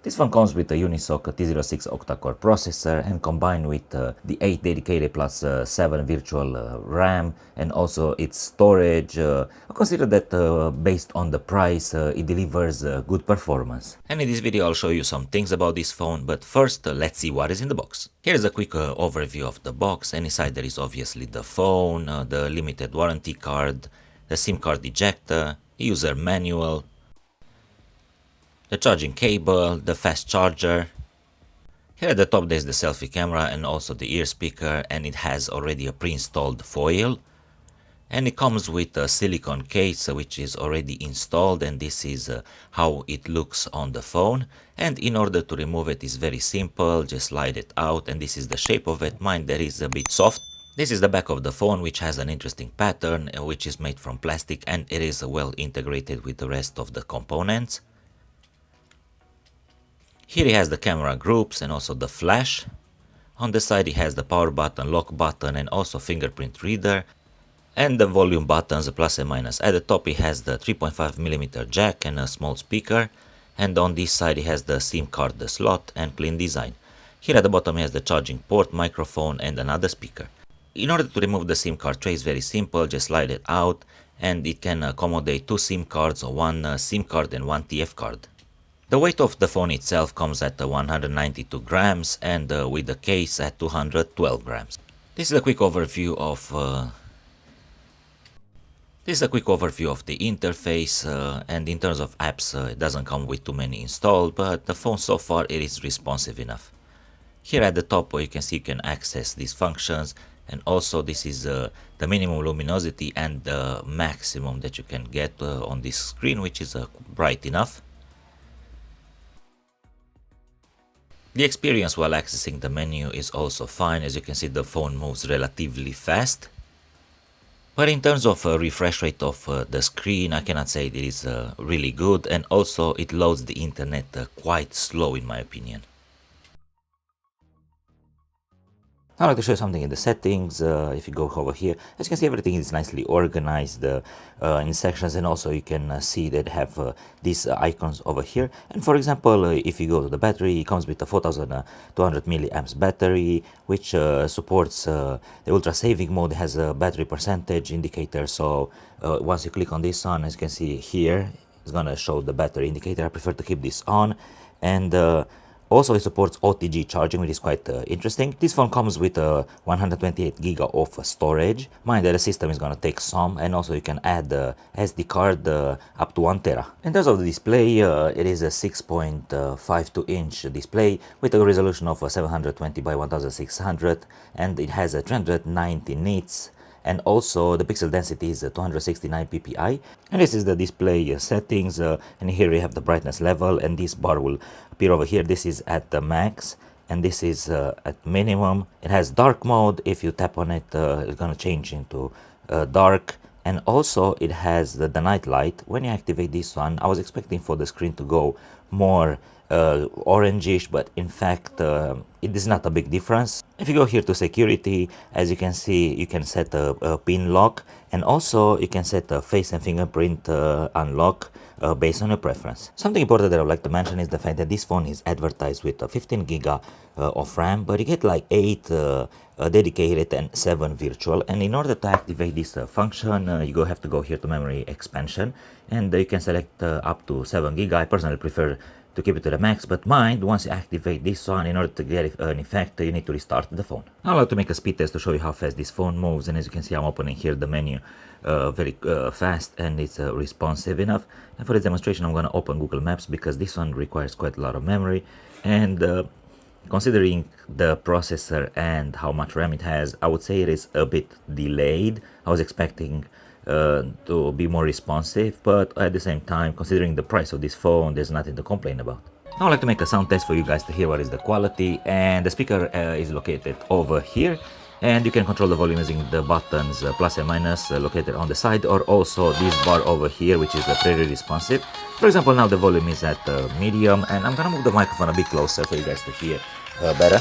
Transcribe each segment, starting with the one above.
This phone comes with a Unisock T06 octa-core processor and combined with the 8 dedicated plus 7 virtual RAM and also its storage. I consider that based on the price it delivers good performance. And in this video I'll show you some things about this phone, but first let's see what is in the box. Here's a quick overview of the box, and inside there is obviously the phone, the limited warranty card, the SIM card ejector, user manual, the charging cable, the fast charger. Here at the top there's the selfie camera and also the ear speaker, and it has already a pre-installed foil. And it comes with a silicone case which is already installed, and this is how it looks on the phone. And in order to remove it is very simple, just slide it out, and this is the shape of it. Mine there is a bit soft. This is the back of the phone, which has an interesting pattern which is made from plastic, and it is well integrated with the rest of the components. Here he has the camera groups and also the flash. On the side he has the power button, lock button, and also fingerprint reader. And the volume buttons, the plus and minus. At the top he has the 3.5mm jack and a small speaker. And on this side he has the SIM card, the slot, and clean design. Here at the bottom he has the charging port, microphone, and another speaker. In order to remove the SIM card tray is very simple, just slide it out, and it can accommodate 2 SIM cards, or 1 SIM card and 1 TF card. The weight of the phone itself comes at 192 grams and with the case at 212 grams. This is a quick overview of the interface, and in terms of apps it doesn't come with too many installed, but the phone so far it is responsive enough. Here at the top you can see you can access these functions, and also this is the minimum luminosity and the maximum that you can get on this screen, which is bright enough. The experience while accessing the menu is also fine. As you can see, the phone moves relatively fast. But in terms of refresh rate of the screen, I cannot say it is really good, and also it loads the internet quite slow in my opinion. Now I'd like to show you something in the settings. If you go over here, as you can see, everything is nicely organized in sections, and also you can see that have these icons over here. And for example, if you go to the battery, it comes with a 4200 milliamps battery, which supports the ultra saving mode. It has a battery percentage indicator, so once you click on this one, as you can see here, it's gonna show the battery indicator. I prefer to keep this on. And also it supports OTG charging, which is quite interesting. This phone comes with 128 GB of storage. Mind that the system is gonna take some, and also you can add SD card up to 1 tera. In terms of the display, it is a 6.52 inch display with a resolution of 720 by 1600, and it has a 390 nits. And also the pixel density is 269 ppi. And this is the display settings, and here we have the brightness level, and this bar will appear over here. This is at the max, and this is at minimum. It has dark mode. If you tap on it, it's gonna change into dark. And also it has the night light. When you activate this one, I was expecting for the screen to go more orangish, but in fact it is not a big difference. If you go here to security, as you can see, you can set a pin lock, and also you can set a face and fingerprint unlock based on your preference. Something important that I would like to mention is the fact that this phone is advertised with 15 GB of RAM, but you get like 8 dedicated and 7 virtual. And in order to activate this function, you have to go here to memory expansion, and you can select up to 7 GB. I personally prefer to keep it to the max, but mind, once you activate this one, in order to get an effect, you need to restart the phone. Now I'd like to make a speed test to show you how fast this phone moves, and as you can see, I'm opening here the menu very fast, and it's responsive enough. And for this demonstration, I'm going to open Google Maps, because this one requires quite a lot of memory, and considering the processor and how much RAM it has, I would say it is a bit delayed. I was expecting to be more responsive, but at the same time, considering the price of this phone, there's nothing to complain about. Now I'd like to make a sound test for you guys to hear what is the quality, and the speaker is located over here, and you can control the volume using the buttons plus and minus located on the side, or also this bar over here, which is very responsive. For example, now the volume is at medium, and I'm gonna move the microphone a bit closer for you guys to hear better.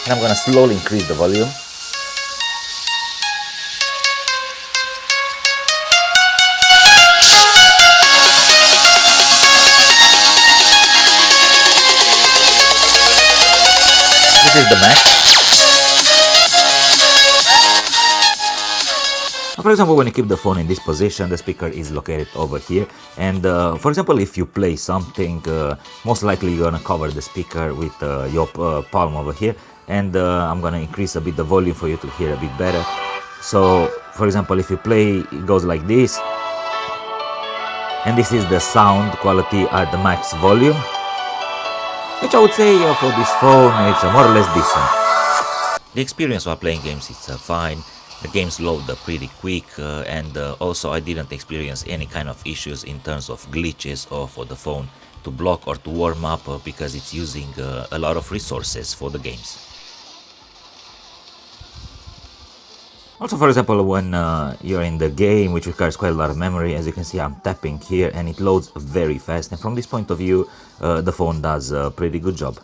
And I'm gonna slowly increase the volume. is the max. For example, when you keep the phone in this position, the speaker is located over here. And for example, if you play something, most likely you're gonna cover the speaker with your palm over here. And I'm gonna increase a bit the volume for you to hear a bit better. So, for example, if you play, it goes like this. And this is the sound quality at the max volume, which I would say for this phone, it's more or less decent. The experience while playing games is fine. The games load pretty quick, and also I didn't experience any kind of issues in terms of glitches or for the phone to block or to warm up because it's using a lot of resources for the games. Also, for example, when you're in the game, which requires quite a lot of memory, as you can see, I'm tapping here and it loads very fast. And from this point of view, the phone does a pretty good job.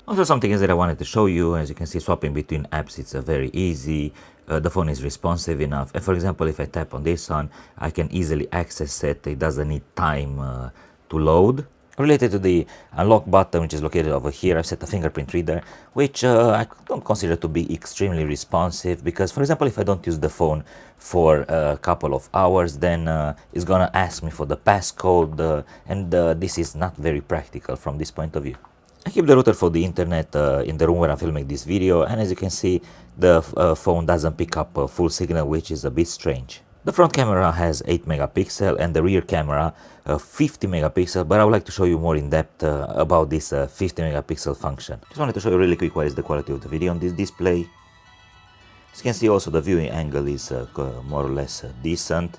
Also, something else that I wanted to show you, as you can see, swapping between apps, it's very easy. The phone is responsive enough. And for example, if I tap on this one, I can easily access it. It doesn't need time to load. Related to the unlock button, which is located over here, I've set a fingerprint reader, which I don't consider to be extremely responsive because, for example, if I don't use the phone for a couple of hours, then it's gonna ask me for the passcode, and this is not very practical from this point of view. I keep the router for the internet in the room where I'm filming this video, and as you can see, the phone doesn't pick up a full signal, which is a bit strange. The front camera has 8 megapixel and the rear camera 50 megapixel, but I would like to show you more in depth about this 50 megapixel function. Just wanted to show you really quick what is the quality of the video on this display. As you can see, also the viewing angle is more or less decent.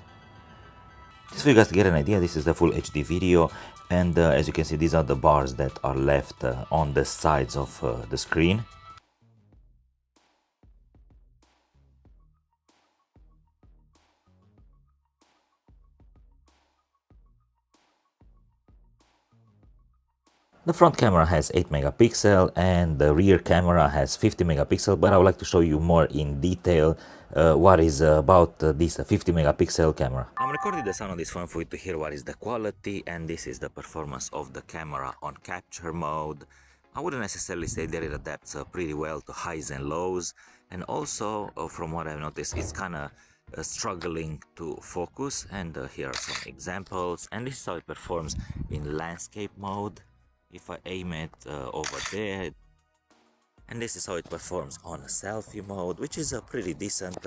Just for you guys to get an idea, this is the full HD video, and as you can see, these are the bars that are left on the sides of the screen. The front camera has 8 megapixel and the rear camera has 50 megapixel, but I would like to show you more in detail what is about this 50 megapixel camera. I'm recording the sound on this phone for you to hear what is the quality, and this is the performance of the camera on capture mode. I wouldn't necessarily say that it adapts pretty well to highs and lows, and also from what I've noticed, it's kind of struggling to focus, and here are some examples, and this is how it performs in landscape mode. If I aim it over there, and this is how it performs on selfie mode, which is pretty decent.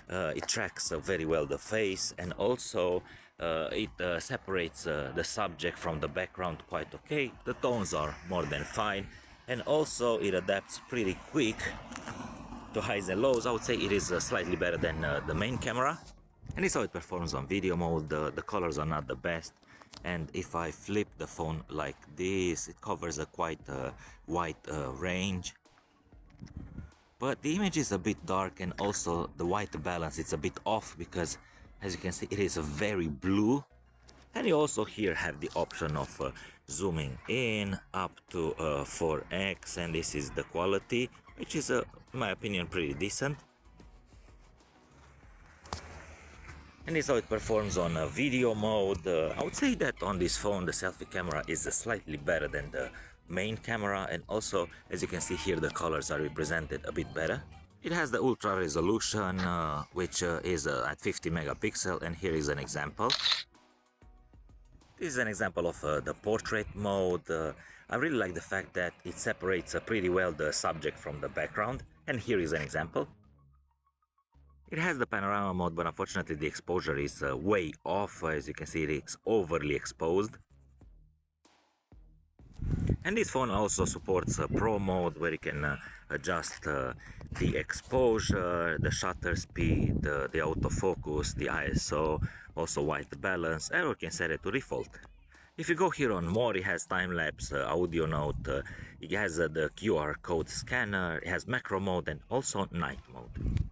It tracks very well the face, and also it separates the subject from the background quite okay. The tones are more than fine, and also it adapts pretty quick to highs and lows. I would say it is slightly better than the main camera. And this is how it performs on video mode. The colors are not the best, and if I flip the phone like this, it covers a quite wide range, but the image is a bit dark, and also the white balance, it's a bit off because, as you can see, it is very blue. And you also here have the option of zooming in up to 4x, and this is the quality, which is in my opinion pretty decent. And this is how it performs on video mode. I would say that on this phone the selfie camera is slightly better than the main camera, and also, as you can see here, the colors are represented a bit better. It has the ultra resolution, which is at 50 megapixel, and here is an example. This is an example of the portrait mode. I really like the fact that it separates pretty well the subject from the background, and here is an example. It has the panorama mode, but unfortunately the exposure is way off. As you can see, it is overly exposed. And this phone also supports Pro mode, where you can adjust the exposure, the shutter speed, the autofocus, the ISO, also white balance, and you can set it to default. If you go here on more, it has time-lapse, audio note, it has the QR code scanner, it has macro mode, and also night mode.